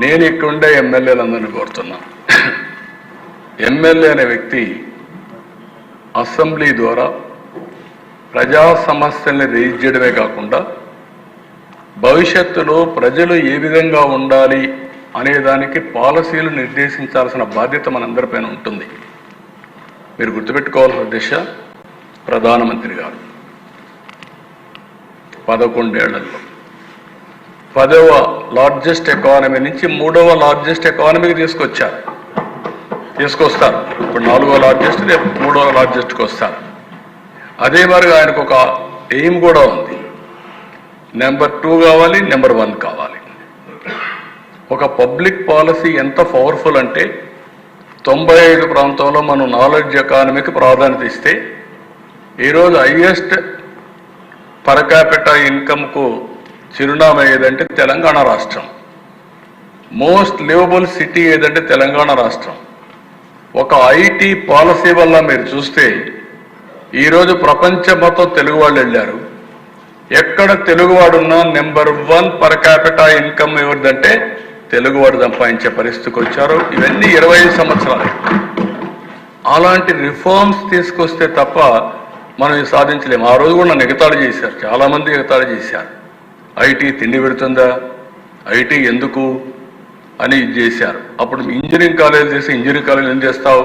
నేను ఇక్కడుండే ఎమ్మెల్యేలందరినీ కోరుతున్నా, ఎమ్మెల్యే అనే వ్యక్తి అసెంబ్లీ ద్వారా ప్రజా సమస్యల్ని రేజ్ చేయడమే కాకుండా భవిష్యత్తులో ప్రజలు ఏ విధంగా ఉండాలి అనే దానికి పాలసీలు నిర్దేశించాల్సిన బాధ్యత మనందరిపైన ఉంటుంది. మీరు గుర్తుపెట్టుకోవాల్సిన దిశ ప్రధానమంత్రి గారు 11 ఏళ్లలో 10వ లార్జెస్ట్ ఎకానమీ నుంచి 3వ లార్జెస్ట్ ఎకానమీకి తీసుకొస్తారు. ఇప్పుడు 4వ లార్జెస్ట్, రేపు 3వ లార్జెస్ట్కి వస్తారు. అదే మరి ఆయనకు ఒక ఎయిమ్ కూడా ఉంది, నెంబర్ 2 కావాలి, నెంబర్ 1 కావాలి. ఒక పబ్లిక్ పాలసీ ఎంత పవర్ఫుల్ అంటే 95 ప్రాంతంలో మనం నాలెడ్జ్ ఎకానమీకి ప్రాధాన్యత ఇస్తే ఈరోజు హైయెస్ట్ పర్ క్యాపిటా ఇన్కమ్కు చిరునామా ఏదంటే తెలంగాణ రాష్ట్రం. మోస్ట్ లివబుల్ సిటీ ఏదంటే తెలంగాణ రాష్ట్రం. ఒక ఐటీ పాలసీ వల్ల మీరు చూస్తే ఈరోజు ప్రపంచం మొత్తం తెలుగు వాళ్ళు వెళ్ళారు. ఎక్కడ తెలుగువాడున్నా నెంబర్ 1 పర్ క్యాపిటా ఇన్కమ్ ఎవరిదంటే తెలుగువాడు సంపాదించే పరిస్థితికి వచ్చారు. ఇవన్నీ 25 సంవత్సరాలు. అలాంటి రిఫార్మ్స్ తీసుకొస్తే తప్ప మనం ఇది సాధించలేము. ఆ రోజు కూడా నన్ను ఎగతాళి చేశారు, చాలామంది ఎగతాళి చేశారు. ఐటీ తిండి పెడుతుందా, ఐటీ ఎందుకు అని ఇది చేశారు. అప్పుడు ఇంజనీరింగ్ కాలేజ్ చేసి ఇంజనీరింగ్ కాలేజ్ ఎందుకు చేస్తావు,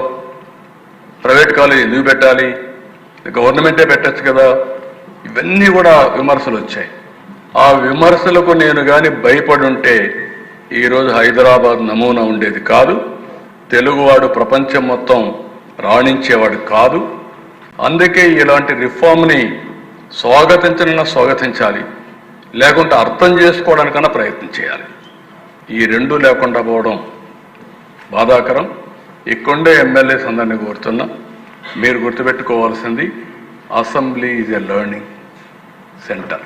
ప్రైవేట్ కాలేజ్ ఎందుకు పెట్టాలి, గవర్నమెంటే పెట్టచ్చు కదా, ఇవన్నీ కూడా విమర్శలు వచ్చాయి. ఆ విమర్శలకు నేను కానీ భయపడి ఉంటే ఈరోజు హైదరాబాద్ నమూనా ఉండేది కాదు, తెలుగువాడు ప్రపంచం మొత్తం రాణించేవాడు కాదు. అందుకే ఇలాంటి రిఫార్మ్ని స్వాగతించాలి, లేకుంటే అర్థం చేసుకోవడానికన్నా ప్రయత్నం చేయాలి. ఈ రెండు లేకుండా పోవడం బాధాకరం. ఇక్కడే ఎమ్మెల్యేస్ అందరినీ కోరుతున్నా, మీరు గుర్తుపెట్టుకోవాల్సింది assembly is a learning centre.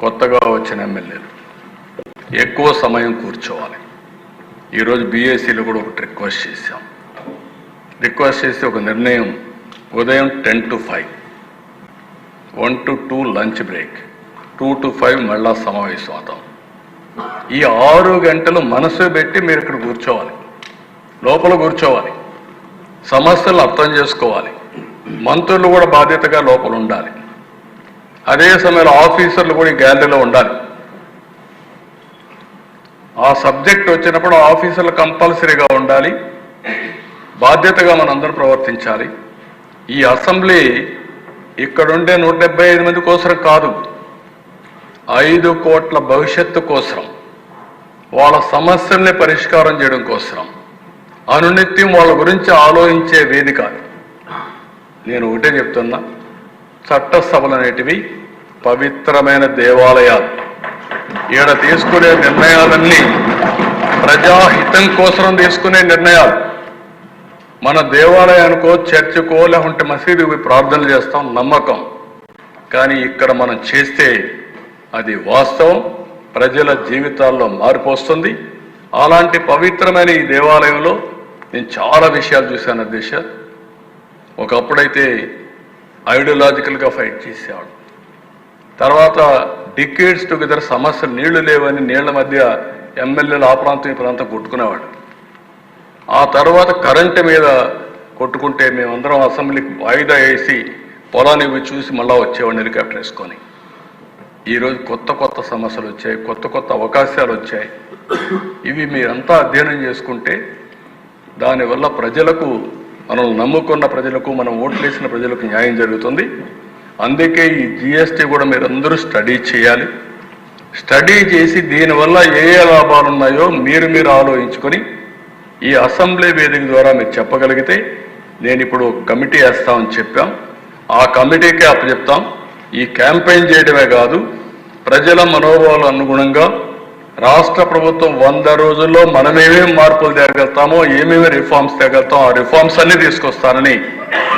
కొత్తగా వచ్చిన ఎమ్మెల్యేలు ఎక్కువ సమయం కూర్చోవాలి. ఈరోజు బీఏసీలో కూడా ఒకటి రిక్వెస్ట్ చేసి ఒక నిర్ణయం, ఉదయం 10 to 5, 1 to 2 lunch break, 2 to 5 మళ్ళా సమావేశం అవుతాం. ఈ 6 గంటలు మనసు పెట్టి మీరు ఇక్కడ కూర్చోవాలి, లోపల కూర్చోవాలి, సమస్యలు అర్థం చేసుకోవాలి. మంత్రులు కూడా బాధ్యతగా లోపల ఉండాలి. అదే సమయంలో ఆఫీసర్లు కూడా ఈ గ్యాలరీలో ఉండాలి. ఆ సబ్జెక్ట్ వచ్చినప్పుడు ఆఫీసర్లు కంపల్సరీగా ఉండాలి, బాధ్యతగా మనందరం ప్రవర్తించాలి. ఈ అసెంబ్లీ ఇక్కడుండే 175 మంది కోసం కాదు, 5 కోట్ల భవిష్యత్తు కోసం, వాళ్ళ సమస్యల్ని పరిష్కారం చేయడం కోసం, అనునిత్యం వాళ్ళ గురించి ఆలోచించే వేదిక. నేను ఒకటే చెప్తున్నా, చట్టసభలు అనేటివి పవిత్రమైన దేవాలయాలు. ఈడ తీసుకునే నిర్ణయాలన్నీ ప్రజాహితం కోసం తీసుకునే నిర్ణయాలు. మన దేవాలయానికో, చర్చికో, లేకుంటే మసీదుకి ప్రార్థనలు చేస్తాం, నమ్మకం. కానీ ఇక్కడ మనం చేస్తే అది వాస్తవం, ప్రజల జీవితాల్లో మార్పు వస్తుంది. అలాంటి పవిత్రమైన ఈ దేవాలయంలో నేను చాలా విషయాలు చూశాను అధ్యక్ష. ఒకప్పుడైతే ఐడియాలజికల్గా ఫైట్ చేసేవాడు, తర్వాత డికేడ్స్ టుగెదర్ సమస్యలు నీళ్లు లేవని నీళ్ల మధ్య ఎమ్మెల్యేలు ఆ ప్రాంతం ఈ ప్రాంతం కొట్టుకునేవాడు. ఆ తర్వాత కరెంటు మీద కొట్టుకుంటే మేమందరం అసెంబ్లీకి వాయిదా వేసి పొలాన్ని చూసి మళ్ళా వచ్చేవాడిని హెలికాప్టర్ వేసుకొని. ఈరోజు కొత్త సమస్యలు వచ్చాయి, కొత్త అవకాశాలు వచ్చాయి. ఇవి మీరంతా అధ్యయనం చేసుకుంటే దానివల్ల ప్రజలకు, మనం నమ్ముకున్న ప్రజలకు, మనం ఓట్లేసిన ప్రజలకు న్యాయం జరుగుతుంది. అందుకే ఈ జిఎస్టీ కూడా మీరందరూ స్టడీ చేయాలి. స్టడీ చేసి దీనివల్ల ఏ లాభాలు ఉన్నాయో మీరు ఆలోచించుకొని ఈ అసెంబ్లీ వేదిక ద్వారా మీరు చెప్పగలిగితే, నేను ఇప్పుడు కమిటీ వేస్తామని చెప్పాం, ఆ కమిటీకే అప్పచెప్తాం. ఈ క్యాంపెయిన్ చేయడమే కాదు, ప్రజల మనోభావాల అనుగుణంగా రాష్ట్ర ప్రభుత్వం 100 రోజుల్లో మనమేమేమి మార్పులు తేగలుగుతామో, ఏమేమి రిఫార్మ్స్ తేగలుగుతామో ఆ రిఫార్మ్స్ అన్ని తీసుకొస్తానని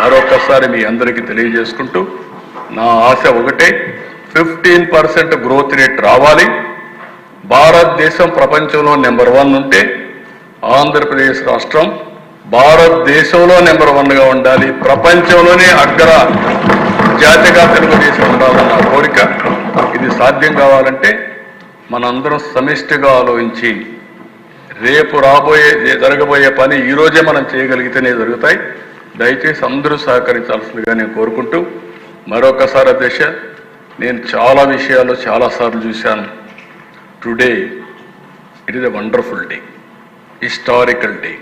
మరొకసారి మీ అందరికీ తెలియజేసుకుంటూ, నా ఆశ ఒకటే, 15% గ్రోత్ రేట్ రావాలి. భారతదేశం ప్రపంచంలో నెంబర్ 1 ఉంటే ఆంధ్రప్రదేశ్ రాష్ట్రం భారతదేశంలో నెంబర్ 1గా ఉండాలి, ప్రపంచంలోనే అగ్ర జాతిగా తెలుగుదేశం ఉండాలన్న కోరిక. ఇది సాధ్యం కావాలంటే మనందరం సమిష్టిగా ఆలోచించి రేపు జరగబోయే పని ఈ రోజే మనం చేయగలిగితేనే జరుగుతాయి. దయచేసి అందరూ సహకరించాల్సిందిగా నేను కోరుకుంటూ మరొకసారి అధ్యక్ష, నేను చాలా విషయాలు చాలాసార్లు చూశాను. Today it is a wonderful day, historical day.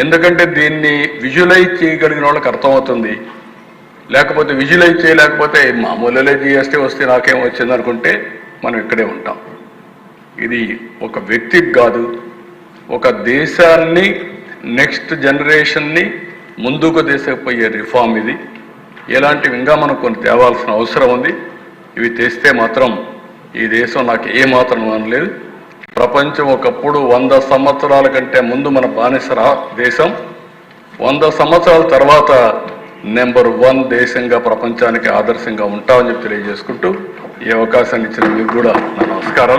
ఎందుకంటే దీన్ని విజువలైజ్ చేయగలిగిన వాళ్ళకి అర్థమవుతుంది. లేకపోతే విజువలైజ్ చేయలేకపోతే మామూలుగా జిఎస్టీ వస్తే నాకేం వచ్చింది అనుకుంటే మనం ఇక్కడే ఉంటాం. ఇది ఒక వ్యక్తికి కాదు, ఒక దేశాన్ని, నెక్స్ట్ జనరేషన్ని ముందుకు తీసుకుపోయే రిఫార్మ్ ఇది. ఇలాంటివి ఇంకా మనం కొన్ని తేవాల్సిన అవసరం ఉంది. ఇవి తెస్తే మాత్రం ఈ దేశం నాకు ఏమాత్రం అనలేదు. ప్రపంచం ఒకప్పుడు 100 సంవత్సరాల కంటే ముందు మన బానిస దేశం, 100 సంవత్సరాల తర్వాత నెంబర్ 1 దేశంగా ప్రపంచానికి ఆదర్శంగా ఉంటామని చెప్పి తెలియజేసుకుంటూ ఈ అవకాశాన్ని ఇచ్చిన మీకు కూడా నా నమస్కారాలు.